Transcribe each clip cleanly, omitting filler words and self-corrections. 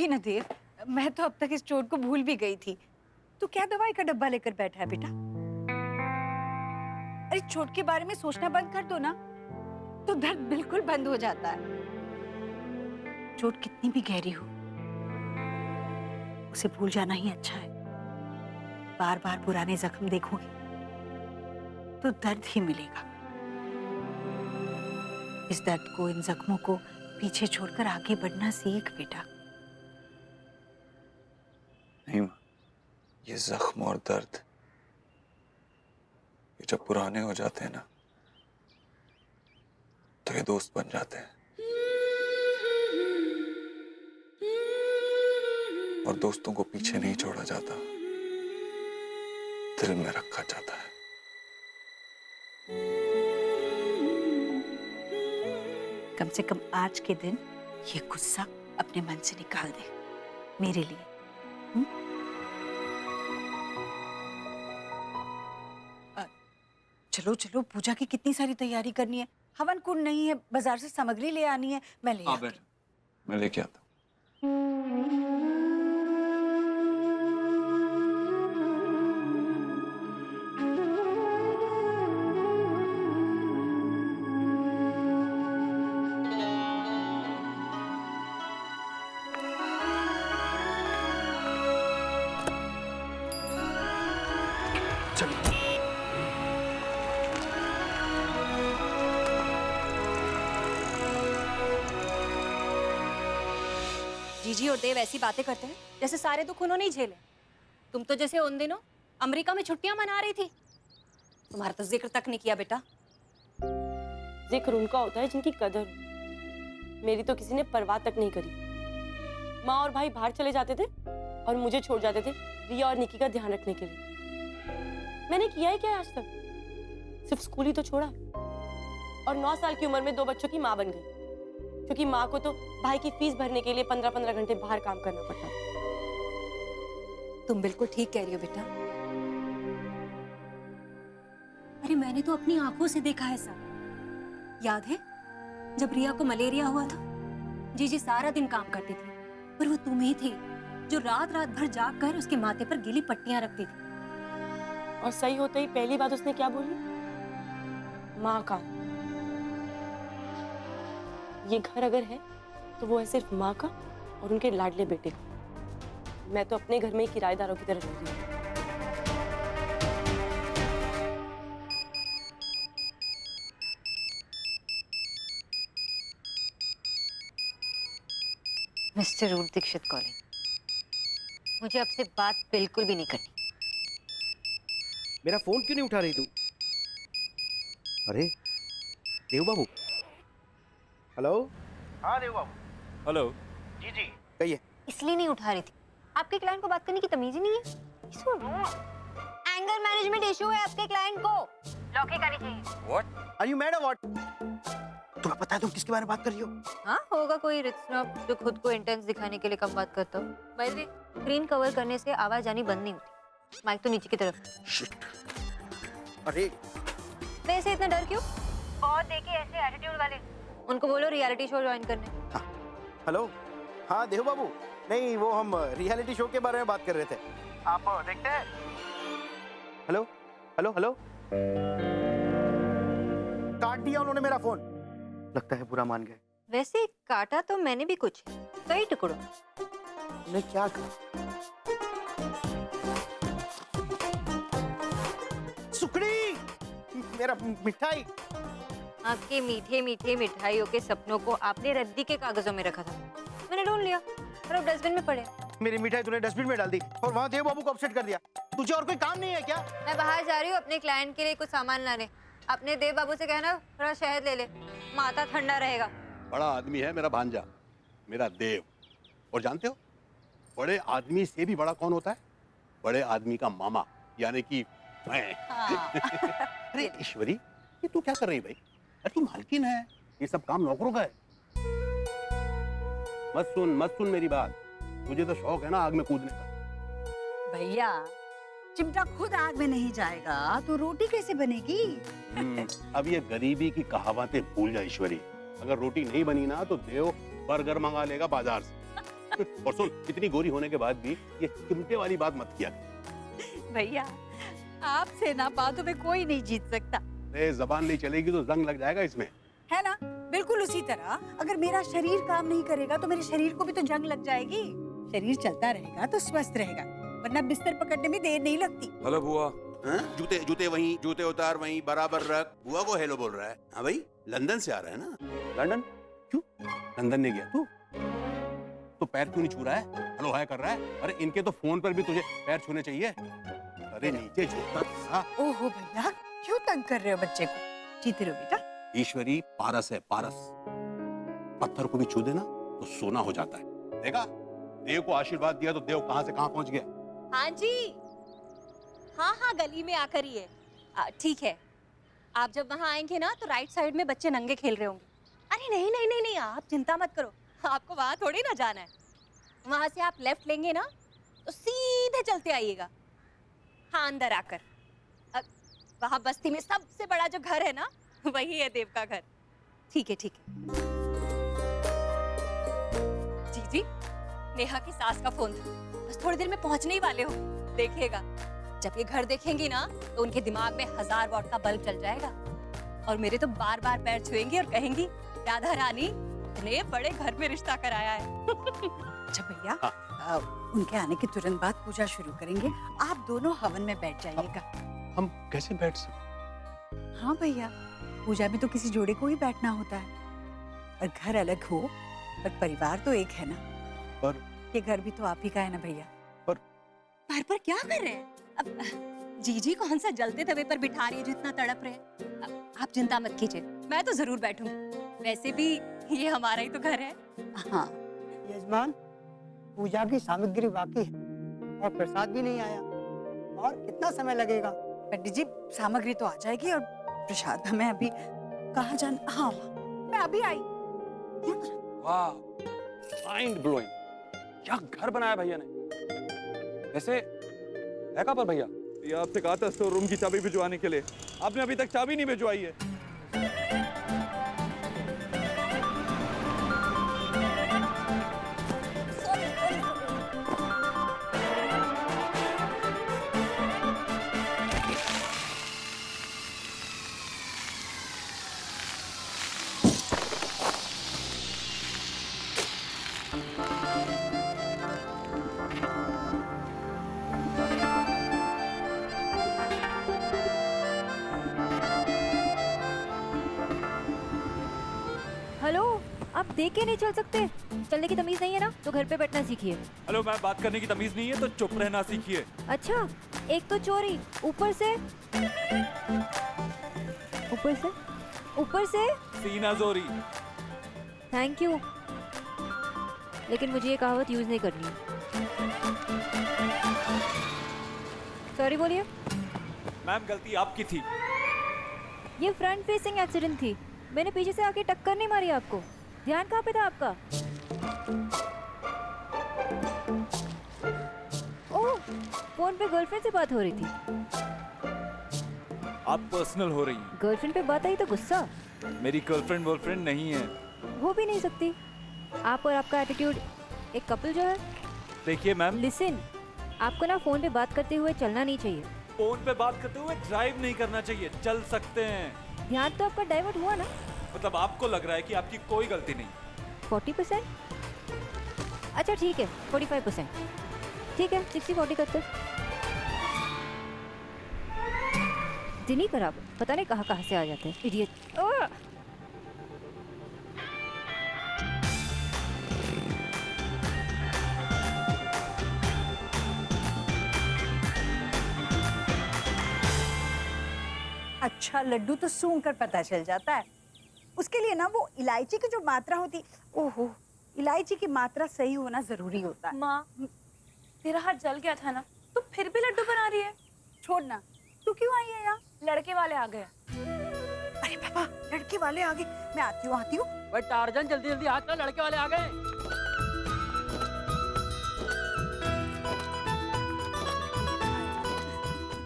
ही ना देव, मैं तो अब तक इस चोट को भूल भी गई थी। तू क्या दवाई का डब्बा लेकर बैठा है बेटा? अरे चोट के बारे में सोचना बंद कर दो ना, तो दर्द बिल्कुल बंद हो जाता है। चोट कितनी भी गहरी हो, उसे भूल जाना ही अच्छा है। बार बार पुराने जख्म देखोगे तो दर्द ही मिलेगा। इस दर्द को, इन जख्मों को पीछे छोड़कर आगे बढ़ना सीख बेटा। नहीं माँ, ये जख्म और दर्द ये जब पुराने हो जाते हैं ना, तो ये दोस्त बन जाते हैं। और दोस्तों को पीछे नहीं छोड़ा जाता, दिल में रखा जाता है। कम से कम आज के दिन ये गुस्सा अपने मन से निकाल दे मेरे लिए। चलो चलो, पूजा की कितनी सारी तैयारी करनी है। हवन कुंड नहीं है, बाजार से सामग्री ले आनी है, मैं ले आती हूँ। मैं लेके आता हूँ। जीजी और देव ऐसी बातें करते हैं जैसे सारे दुख उन्होंने ही झेले। तुम तो जैसे उन दिनों अमेरिका में छुट्टियां मना रही थी, तुम्हारा तो जिक्र तक नहीं किया बेटा। जिक्र उनका होता है जिनकी कदर हो। मेरी तो किसी ने परवाह तक नहीं करी। माँ और भाई बाहर चले जाते थे और मुझे छोड़ जाते थे रिया और निकी का ध्यान रखने के लिए। मैंने किया है क्या आज तक? सिर्फ स्कूल ही तो छोड़ा और 9 साल की उम्र में 2 बच्चों की माँ बन गई, क्योंकि माँ को तो भाई की फीस भरने के लिए 15-15 घंटे बाहर काम करना पड़ता था। तुम बिल्कुल ठीक कह रही हो बेटा। अरे मैंने तो अपनी आंखों से देखा है सब। याद है जब रिया को मलेरिया हुआ था, जीजी सारा दिन काम करती थी, पर वो तुम ही थी जो रात रात भर जाग कर उसके माथे पर गीली पट्टियां रखती थी। और सही होते ही पहली बात उसने क्या बोली? माँ का। ये घर अगर है तो वो है सिर्फ माँ का और उनके लाडले बेटे का। मैं तो अपने घर में ही किराएदारों की तरह रह रही हूँ। मिस्टर रूप दीक्षित कॉलिंग। मुझे आपसे बात बिल्कुल भी नहीं करनी। मेरा फोन क्यों नहीं उठा रही तू? अरे देव बाबू। हेलो। हाँ देव बाबू। हेलो। जी जी कहिए। इसलिए नहीं उठा रही थी, आपके क्लाइंट को बात करने की तमीज ही नहीं है। एंगर मैनेजमेंट इशू है आपके क्लाइंट को, लॉक ही करनी चाहिए। व्हाट आर यू मैड और व्हाट? तुम्हें पता है तुम किसके बारे में बात कर रही हो? हाँ होगा कोई रिच स्नॉब जो खुद को इंटेंस दिखाने के लिए कम बात करता हो। By the way, screen cover करने से आवाज आनी बंद नहीं होती। माइक तो नीचे की तरफ। शिट। अरे वैसे इतना डर क्यों? बहुत देखे ऐसे एटीट्यूड वाले, उनको बोलो रियलिटी शो ज्वाइन करने। हाँ। हेलो। हाँ देव बाबू, नहीं वो हम रियलिटी शो के बारे में बात कर रहे थे। आप देखते हैं? Hello hello hello. काट दिया उन्होंने मेरा फोन, लगता है पूरा मान गए। वैसे काटा तो मैंने भी कुछ, कई टुकड़ों। मैं क्या करूं? सुकड़ी, मेरा मिठाई। आपके मीठे मीठे मिठाइयों के सपनों को आपने रद्दी के कागजों में रखा था, मैंने ढूंढ लिया और अब डस्टबिन में पड़े। मेरी मिठाई तूने डस्टबिन में डाल दी और वहाँ देव बाबू को अपसेट कर दिया। तुझे और कोई काम नहीं है क्या? मैं बाहर जा रही हूँ अपने क्लाइंट के लिए कुछ सामान लाने। अपने देव बाबू से कहना थोड़ा शहद ले ले, माथा ठंडा रहेगा। बड़ा आदमी है मेरा भांजा, मेरा देव। और जानते हो बड़े आदमी से भी बड़ा कौन होता है? बड़े आदमी का मामा, यानी कि मैं। हाँ। अरे ईश्वरी, ये तू क्या कर रही है भाई? अरे तू मालकिन है, ये सब काम नौकरों का है। मत सुन मेरी बात। तुझे तो शौक है ना आग में कूदने का। भैया, चिमटा खुद आग में नहीं जाएगा तो रोटी कैसे बनेगी? अब ये गरीबी की कहावतें भूल जा ईश्वरी। अगर रोटी नहीं बनी ना तो देव बर्गर मंगा लेगा बाजार से। और सुन, इतनी गोरी होने के बाद भी ये चिमटे वाली बात मत किया। भैया आपसे ना बातों में कोई नहीं जीत सकता, अरे जबान नहीं चलेगी तो जंग लग जाएगा इसमें। है ना? बिल्कुल उसी तरह अगर मेरा शरीर काम नहीं करेगा तो मेरे शरीर को भी तो जंग लग जाएगी। शरीर चलता रहेगा तो स्वस्थ रहेगा, वरना बिस्तर पकड़ने में देर नहीं लगती। हेलो बुआ। जूते जूते वहीं, जूते उतार वहीं, बराबर रख। बुआ को हेलो बोल रहा है? हाँ भाई, लंदन से आ रहा है ना? लंदन क्यों? लंदन नहीं गया तू? तो पैर क्यों नहीं छू रहा है? हेलो हाय कर रहा है? अरे इनके तो फोन पर भी तुझे पैर छूने चाहिए। अरे नीचे झुकता। ओहो भैया, क्यों तंग कर रहे हो बच्चे को? जीते रहो बेटा। ईश्वरी पारस है, पारस। पत्थर को भी छू देना तो सोना हो जाता है। देखा, देव को आशीर्वाद दिया तो देव कहां से कहां पहुंच गया। हाँ जी, हाँ गली में आकर ही है। ठीक है, आप जब वहाँ आएंगे ना तो राइट साइड में बच्चे नंगे खेल रहे होंगे। अरे नहीं नहीं नहीं नहीं, आप चिंता मत करो, आपको वहाँ थोड़ी ना जाना है। वहाँ से आप लेफ्ट लेंगे ना तो सीधे चलते आइएगा। हाँ, अंदर आकर वहाँ बस्ती में सबसे बड़ा जो घर है ना, वही है देव का घर। ठीक है ठीक है। जी, नेहा की सास का फोन था, बस थोड़ी देर में पहुंचने ही वाले हो। देखिएगा, जब ये घर देखेंगी ना तो उनके दिमाग में 1000 वॉट का बल्ब चल जाएगा और मेरे तो बार बार पैर छुएंगी और कहेंगी, राधा रानी इतने बड़े घर में रिश्ता कराया है। अच्छा भैया, उनके आने के तुरंत बाद पूजा शुरू करेंगे, आप दोनों हवन में बैठ जाइएगा। हम कैसे बैठ सकते? हाँ भैया, पूजा में तो किसी जोड़े को ही बैठना होता है, और घर अलग हो पर परिवार तो एक है ना। पर ये घर भी तो आप ही का है ना भैया। पर क्या कर रहे हैं? अब जीजी कौन सा जलते तवे पर बिठा रही है जो इतना तड़प रहे हैं? आप चिंता मत कीजिए, मैं तो जरूर बैठूंगी। वैसे भी ये हमारा ही तो घर है। हाँ यजमान, पूजा की सामग्री बाकी है और प्रसाद भी नहीं आया, और कितना समय लगेगा? पंडित जी, सामग्री तो आ जाएगी और प्रसाद हमें अभी कहाँ जाना। हाँ मैं अभी आई। वाह, माइंड ब्लोइंग। क्या घर बनाया भैया ने। वैसे है कहाँ पर भैया? ये आपसे कहा था स्टोर रूम की चाबी भिजवाने के लिए, आपने अभी तक चाबी नहीं भिजवाई है। हेलो, आप देख के नहीं चल सकते? चलने की तमीज नहीं है ना तो घर पे बैठना सीखिए। हेलो मैम, बात करने की तमीज नहीं है तो चुप रहना सीखिए। अच्छा, एक तो चोरी, ऊपर से सीना जोरी। थैंक यू, लेकिन मुझे ये कहावत यूज नहीं करनी। सॉरी बोलिए। मैम गलती आपकी थी। ये फ्रंट फेसिंग एक्सीडेंट थी, मैंने पीछे से आके टक्कर नहीं मारी आपको। ध्यान कहाँ पे था आपका? ओह, फोन पे गर्लफ्रेंड से बात हो रही थी। आप पर्सनल हो रही हैं। गर्लफ्रेंड पे बात आई तो गुस्सा? मेरी गर्लफ्रेंड वर्लफ्रेंड नहीं है। हो भी नहीं सकती, आप और आपका एटीट्यूड एक कपल जो है। देखिए मैम, लिसन, आपको ना फोन पे बात करते हुए चलना नहीं चाहिए। फोन पे बात करते हुए ड्राइव नहीं करना चाहिए, चल सकते हैं। ध्यान तो आपका डाइवर्ट हुआ ना। मतलब आपको लग रहा है कि आपकी कोई गलती नहीं। 40%? अच्छा ठीक है, 45%। ठीक है, 60-40 करते। दिन ही खराब, पता नहीं कहाँ से आ जाते हैं इडियट। अच्छा लड्डू तो सूंघ कर पता चल जाता है। उसके लिए ना वो इलायची की जो मात्रा होती, ओहो, इलायची की मात्रा सही होना जरूरी होता है। माँ, तेरा हाथ जल गया था ना, तू फिर भी लड्डू बना रही है। छोड़ना, तू क्यों आई है यहाँ? लड़के वाले आ गए। अरे पापा, लड़के वाले आ गए, मैं आती हूँ। भाई टार्जन, जल्दी जल्दी हाथ कर, लड़के वाले आ गए।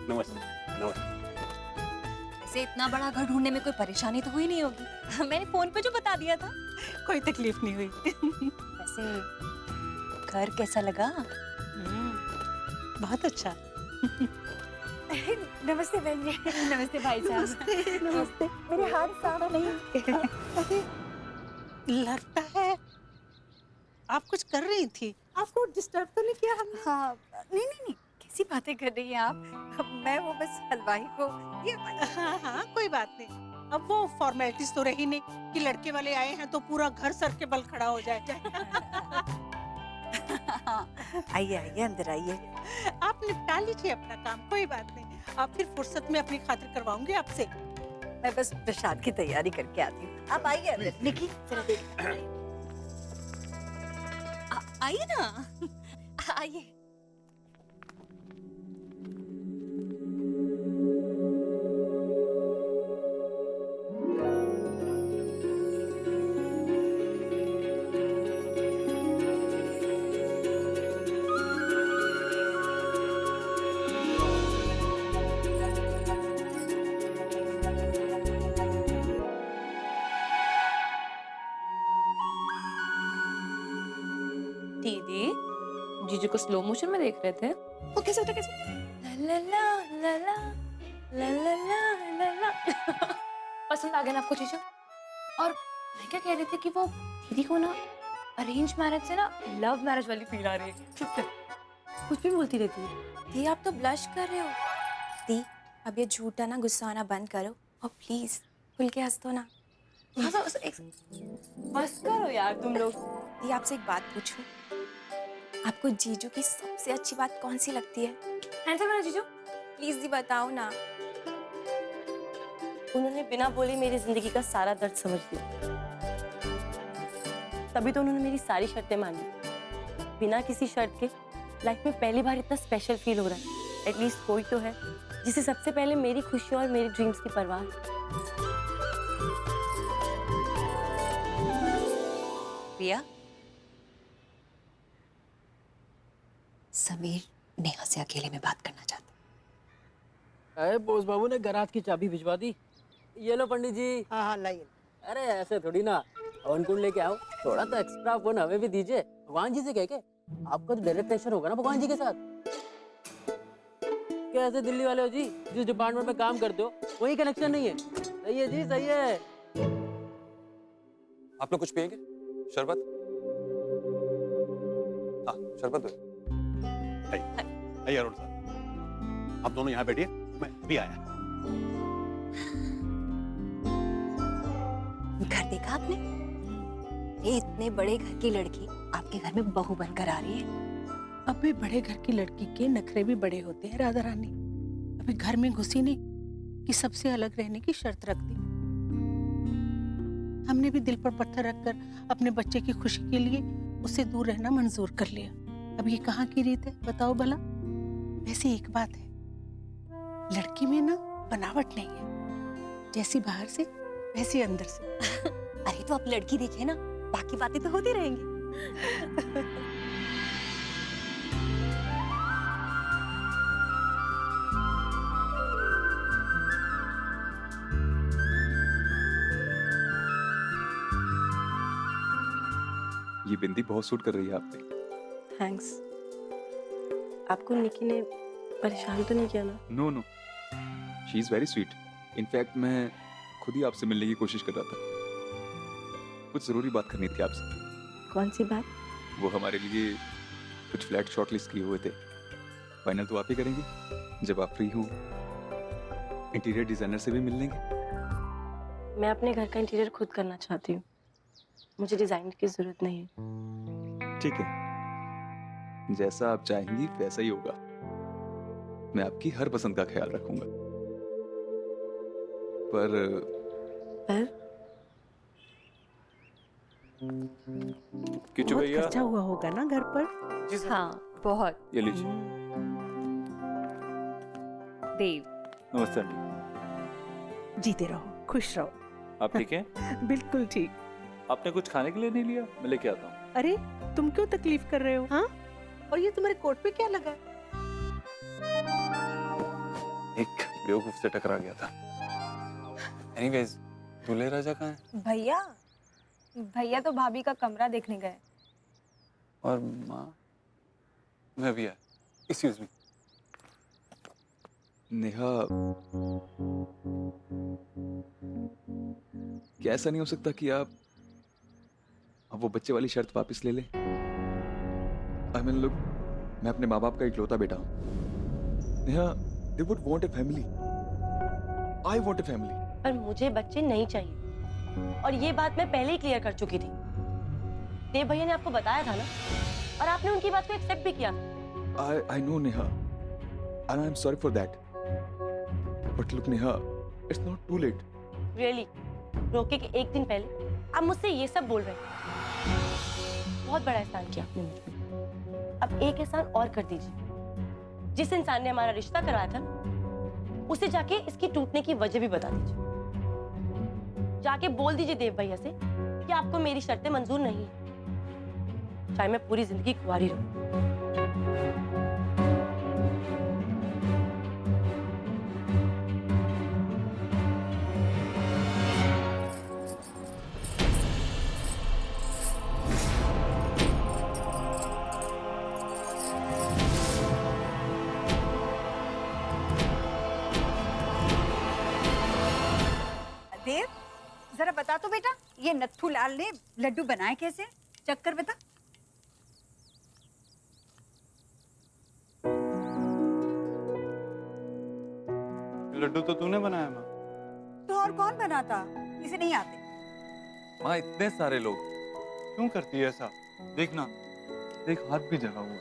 नमस्ते। नमस्ते। वैसे इतना बड़ा घर ढूंढने में कोई परेशानी तो हुई नहीं होगी। मैंने फोन पे जो बता दिया था। कोई तकलीफ नहीं हुई। वैसे घर कैसा लगा? बहुत अच्छा। नमस्ते बहन जी। नमस्ते भाई साहब। नमस्ते। मेरे हाथ साफ नहीं। लगता है आप कुछ कर रही थी, आपको डिस्टर्ब तो नहीं किया हमने? हाँ, नहीं नहीं नहीं, कैसी बातें कर रही हैं आप? मैं वो बस हलवाई को ये हाँ, कोई बात नहीं। अब वो फॉर्मेलिटीज तो रही नहीं कि लड़के वाले आए हैं तो पूरा घर सर के बल खड़ा हो जाए। आइए आइए, अंदर आइए। आप निपटा लीजिए अपना काम, कोई बात नहीं। आप फिर फुर्सत में अपनी खातिर करवाऊंगी आपसे। मैं बस प्रसाद की तैयारी करके आती हूँ। आप आइए अंदर। निकी जरा देख। आइए ना, आइए। दीदी, जीजू को स्लो मोशन में देख रहे थे। वो कैसे होता कैसे? ला ला ला ला ला ला ला ला ला ला। पसंद आ गया ना आपको जीजू? और मैं क्या कह रही थी कि वो दीदी को ना अरेंज मैरिज से ना लव मैरिज वाली फील आ रही है। चुप कर, कुछ भी बोलती रहती है। दी आप तो ब्लश कर रहे हो। दी अब ये झूठा ना गुस्सा आना बंद करो और प्लीज खुल के हंस दो ना। बस करो यार तुम लोग। दी आपसे एक बात पूछूं, आपको जीजू की सबसे अच्छी बात कौन सी लगती है? हैंडसम है ना जीजू? प्लीज दी बताओ ना। उन्होंने बिना बोले मेरी जिंदगी का सारा दर्द समझ लिया, तभी तो उन्होंने मेरी सारी शर्तें मानी। बिना किसी शर्त के लाइफ में पहली बार इतना स्पेशल फील हो रहा है। एटलीस्ट कोई तो है जिसे सबसे पहले मेरी खुशी और मेरी ड्रीम्स की परवाह है। रिया, समीर नेहा से अकेले में बात करना चाहता। अरे बोस बाबू ने गराज की चाबी भिजवा दी। ये लो पंडित जी। हाँ लाइए। अरे ऐसे थोड़ी ना, हवन कुंड लेके आओ, थोड़ा तो एक्स्ट्रा फोन हमें भी दीजिए। भगवान जी से कह के आपका तो डायरेक्ट प्रेशर होगा ना भगवान जी के साथ। कैसे दिल्ली वाले हो जी, जिस डिपार्टमेंट में काम करते हो वही कनेक्शन नहीं है। सही है जी, सही है। आप लोग कुछ पिएंगे? शरबत? हाँ शरबत दो। आइए अरुण साहब, आप दोनों यहाँ बैठिए, मैं अभी आया। घर देखा आपने? ये इतने बड़े घर की लड़की आपके घर में बहू बनकर आ रही है। अभी बड़े घर की लड़की के नखरे भी बड़े होते हैं राधा रानी। अभी घर में घुसी नहीं कि सबसे अलग रहने की शर्त रख दी। हमने भी दिल पर पत्थर रखकर अपने बच्चे की खुशी के लिए उससे दूर रहना मंजूर कर लिया। अब ये कहाँ की रीत है बताओ भला? वैसे एक बात है, लड़की में ना बनावट नहीं है, जैसी बाहर से वैसी अंदर से। अरे तो आप लड़की देखिए ना, बाकी बातें तो होती रहेंगी। ये बिंदी बहुत सूट कर रही है आप पे। थैंक्स। आपको निकी ने परेशान तो नहीं किया ना? No no, she is very sweet. In fact मैं खुद ही आपसे मिलने की कोशिश कर रहा था। कुछ जरूरी बात करनी थी आपसे। कौन सी बात? वो हमारे लिए कुछ फ्लैट शॉर्टलिस्ट किए हुए थे, फाइनल तो आप ही करेंगी जब आप फ्री हो। इंटीरियर डिजाइनर से भी मिल लेंगे। मैं अपने घर का इंटीरियर खुद करना चाहती हूँ, मुझे डिजाइनर की जरूरत नहीं है। ठीक है, जैसा आप चाहेंगी वैसा ही होगा। मैं आपकी हर पसंद का ख्याल रखूंगा। पर किचू भैया, खर्चा हुआ होगा ना घर पर? हाँ बहुत। ये लीजिए। देव, नमस्ते आंटी। जीते रहो, खुश रहो। आप ठीक हैं? बिल्कुल ठीक। आपने कुछ खाने के लिए नहीं लिया? मैं लेके आता हूँ। अरे तुम क्यों तकलीफ कर रहे हो? हाँ, और ये तुम्हारे कोट पे क्या लगा? एक बेवकूफ से टकरा गया था। एनीवेज, दूल्हे राजा कहाँ है? भैया, भैया तो भाभी का कमरा देखने गए। और माँ मैं भी आया। Excuse me. नेहा, क्या ऐसा नहीं हो सकता कि आप अब वो बच्चे वाली शर्त वापस ले लें? आई मीन लुक, मैं अपने माँ बाप का इकलौता बेटा हूँ। Neha, they would want a family. I want a family. पर मुझे बच्चे नहीं चाहिए, और ये बात मैं पहले ही क्लियर कर चुकी थी। देव भैया ने आपको बताया था ना, और आपने उनकी बात को एक्सेप्ट भी किया। I know Neha, and I'm sorry for that. But look Neha, it's not too late. Really? रोके के एक दिन पहले आप मुझसे ये सब बोल रहे हैं। बहुत बड़ा एहसान किया आपने मुझ पे। अब एक एहसान और कर दीजिए। जिस इंसान ने हमारा रिश्ता करवाया था, उसे जाके इसकी टूटने की वजह भी बता दीजिए। जाके बोल दीजिए देव भैया से कि आपको मेरी शर्तें मंजूर नहीं है, चाहे मैं पूरी जिंदगी कुंवारी रहूं। देव, जरा बता तो बेटा, ये नत्थू लाल ने लड्डू बनाए कैसे? चख कर बता। लड्डू तो तूने बनाया माँ। तो और कौन बनाता? इसे नहीं आते। माँ इतने सारे लोग, क्यों करती है ऐसा? देखना, देख हाथ भी जला हुआ।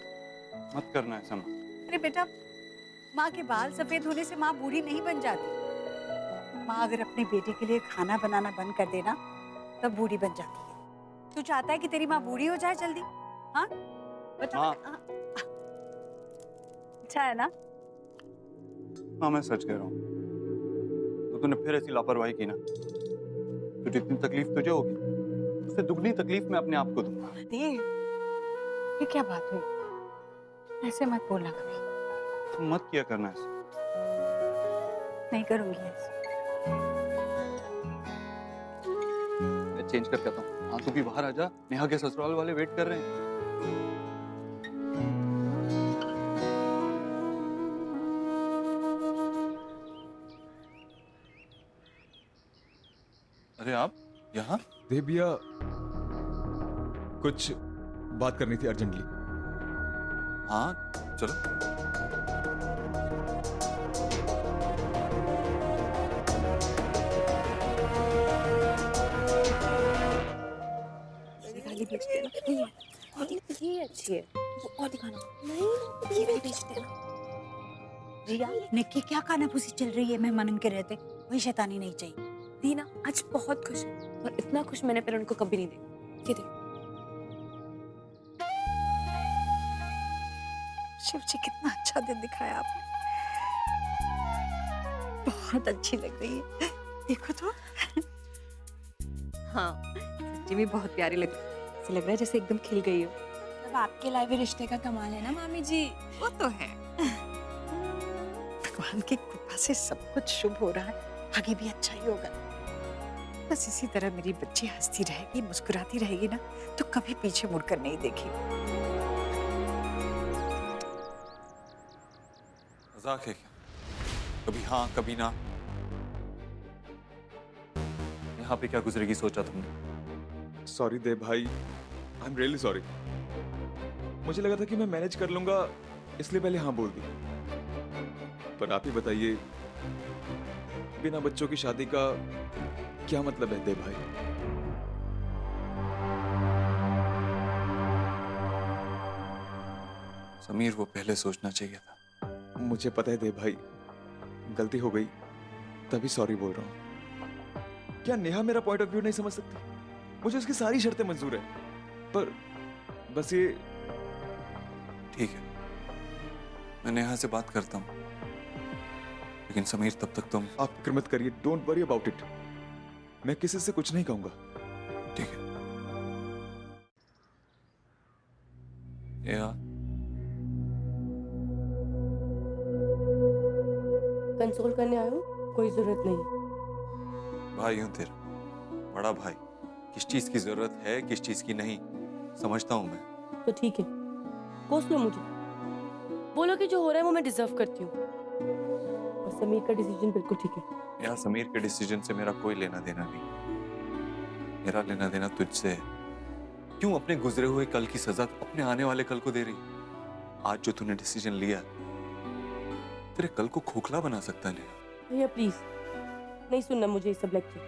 मत करना ऐसा माँ। अरे बेटा, माँ के बाल सफेद होने से माँ बूढ़ी नहीं बन जाती। माँ अगर अपने बेटे के लिए खाना बनाना बंद कर देना, तब बूढ़ी बन जाती है। तू चाहता है कि तेरी माँ बूढ़ी हो जाए जल्दी? हाँ बता। माँ। अच्छा है ना? हाँ मैं सच कह रहा हूँ। तो तूने फिर ऐसी लापरवाही की ना, तो जितनी तकलीफ तुझे होगी, उससे दुगनी तकलीफ मैं अपने आप को दूंगा। देव, ये क्या बात हुई? ऐसे मत बोलना कभी। तुम मत किया करना ऐसा। नहीं करूंगी ऐसे। मैं चेंज करके आता हूँ। हाँ तू भी बाहर आ जा, नेहा के ससुराल वाले वेट कर रहे हैं। अरे आप यहाँ? देव भैया, कुछ बात करनी थी अर्जेंटली। हाँ चलो। ये अच्छी है, वो और दिखाना। नहीं, ये वाली बेच देना। रिया, निक्की क्या कानाफूसी चल रही है मेहमानन के रहते? वही शैतानी नहीं चाहिए। दीना आज बहुत खुश है, और इतना खुश मैंने पहले उनको कभी नहीं देखा। ये देख, शिव जी कितना अच्छा दिन दिखाया आपने। बहुत अच्छी लग रही है, देखो तो। हाँ सच्ची में बहुत प्यारी लग रही है। ऐसे लग रहा है जैसे एकदम खिल गई हो। अब आपके लाए हुए रिश्ते का कमाल है ना मामी जी। वो तो है। भगवान की कृपा से सब कुछ शुभ हो रहा है, आगे भी अच्छा ही होगा। बस इसी तरह मेरी बच्ची हंसती रहेगी, मुस्कुराती रहेगी ना, तो कभी पीछे मुड़कर नहीं देखेगी। मजाक है क्या? कभी हाँ कभी ना। यहाँ पे क्या गुजरेगी सोचा तुमने? सॉरी देव भाई, आई एम रियली सॉरी। मुझे लगा था कि मैं मैनेज कर लूंगा, इसलिए पहले हाँ बोल दी। पर आप ही बताइए, बिना बच्चों की शादी का क्या मतलब है देव भाई? समीर, वो पहले सोचना चाहिए था। मुझे पता है देव भाई, गलती हो गई, तभी सॉरी बोल रहा हूँ। क्या नेहा मेरा पॉइंट ऑफ व्यू नहीं समझ सकती? मुझे उसकी सारी शर्तें मंजूर है, पर बस ये। ठीक है, मैं नेहा से बात करता हूँ, लेकिन समीर तब तक तुम। आप फिक्र मत करिए, डोंट वरी अबाउट इट। मैं किसी से कुछ नहीं कहूंगा। ठीक है। नेहा, कंसोल करने आया हूँ, कोई जरूरत नहीं। भाई हूं तेरा, बड़ा भाई। किस चीज की जरूरत है, किस चीज की नहीं, समझता हूं मैं। तो ठीक है, कोस लो मुझे, बोलो कि जो हो रहा है वो मैं डिजर्व करती हूँ। और समीर का डिसीजन बिल्कुल ठीक है। यार समीर के डिसीजन से मेरा कोई लेना देना नहीं, मेरा लेना देना तुझसे है। क्यों अपने गुजरे हुए कल की सजा अपने आने वाले कल को दे रही? आज जो तूने डिसीजन लिया तेरे कल को खोखला बना सकता है। भैया प्लीज नहीं सुनना मुझे ये सब लेक्चर,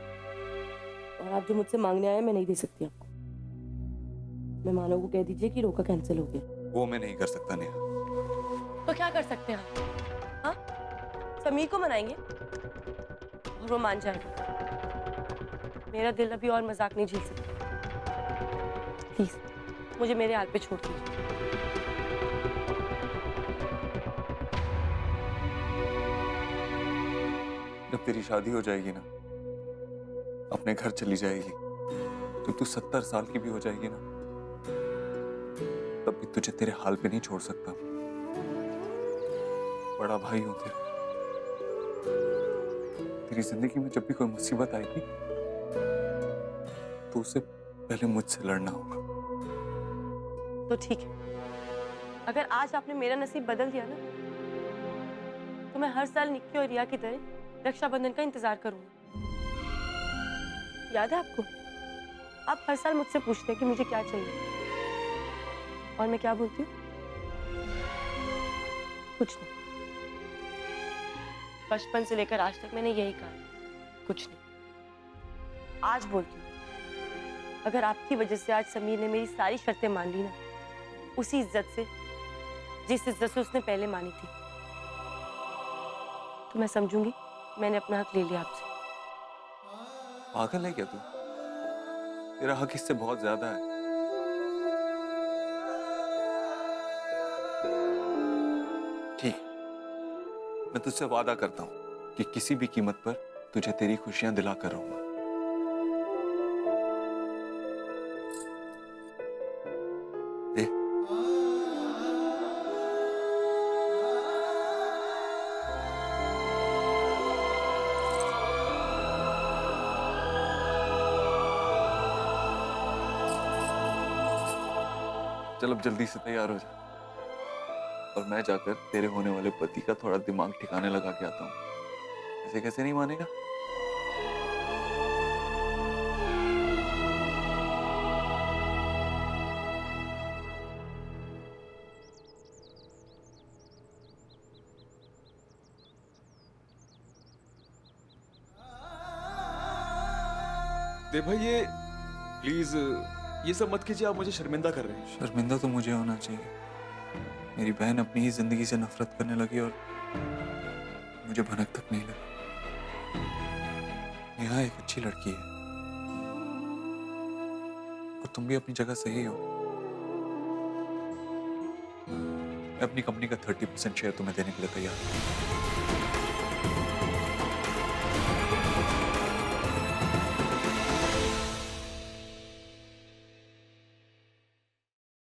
और आप जो मुझसे मांगने आए मैं नहीं दे सकती आपको। मेहमानों को कह दीजिए कि रोका कैंसिल हो गया। वो मैं नहीं कर सकता नेहा। तो क्या कर सकते हैं आप? हाँ, समीर को मनाएंगे और वो मान जाएगा। मेरा दिल अभी और मजाक नहीं झेल सकता। प्लीज मुझे मेरे हाल पे छोड़ दीजिए। जब तेरी शादी हो जाएगी ना, अपने घर चली जाएगी, तो तू 70 साल की भी हो जाएगी ना, तब भी तुझे तेरे हाल पे नहीं छोड़ सकता। बड़ा भाई हूं तेरा। तेरी जिंदगी में जब भी कोई मुसीबत आएगी तो उससे पहले मुझसे लड़ना होगा। तो ठीक है, अगर आज आपने मेरा नसीब बदल दिया ना, तो मैं हर साल निक्की और रिया की तरह रक्षाबंधन का इंतजार करूंगी। याद है आपको? आप हर साल मुझसे पूछते हैं कि मुझे क्या चाहिए, और मैं क्या बोलती हूँ? कुछ नहीं। बचपन से लेकर आज तक मैंने यही कहा, कुछ नहीं। आज बोलती हूँ, अगर आपकी वजह से आज समीर ने मेरी सारी शर्तें मान ली ना, उसी इज्जत से जिस इज्जत से उसने पहले मानी थी, तो मैं समझूंगी मैंने अपना हक ले लिया आपसे। पागल है क्या तू? तेरा हक इससे बहुत ज्यादा है। ठीक, मैं तुझसे वादा करता हूं कि किसी भी कीमत पर तुझे तेरी खुशियां दिला कर रहूंगा। देख, चल अब जल्दी से तैयार हो जा, और मैं जाकर तेरे होने वाले पति का थोड़ा दिमाग ठिकाने लगा के आता हूँ। ऐसे कैसे नहीं मानेगा? दे भाई ये प्लीज ये सब मत कीजिए, आप मुझे शर्मिंदा कर रहे हैं। शर्मिंदा तो मुझे होना चाहिए। मेरी बहन अपनी ही जिंदगी से नफरत करने लगी और मुझे भनक तक नहीं लगी। नेहा एक अच्छी लड़की है और तुम भी अपनी जगह सही हो। मैं अपनी कंपनी का 30% शेयर तुम्हें देने के लिए तैयार हूं।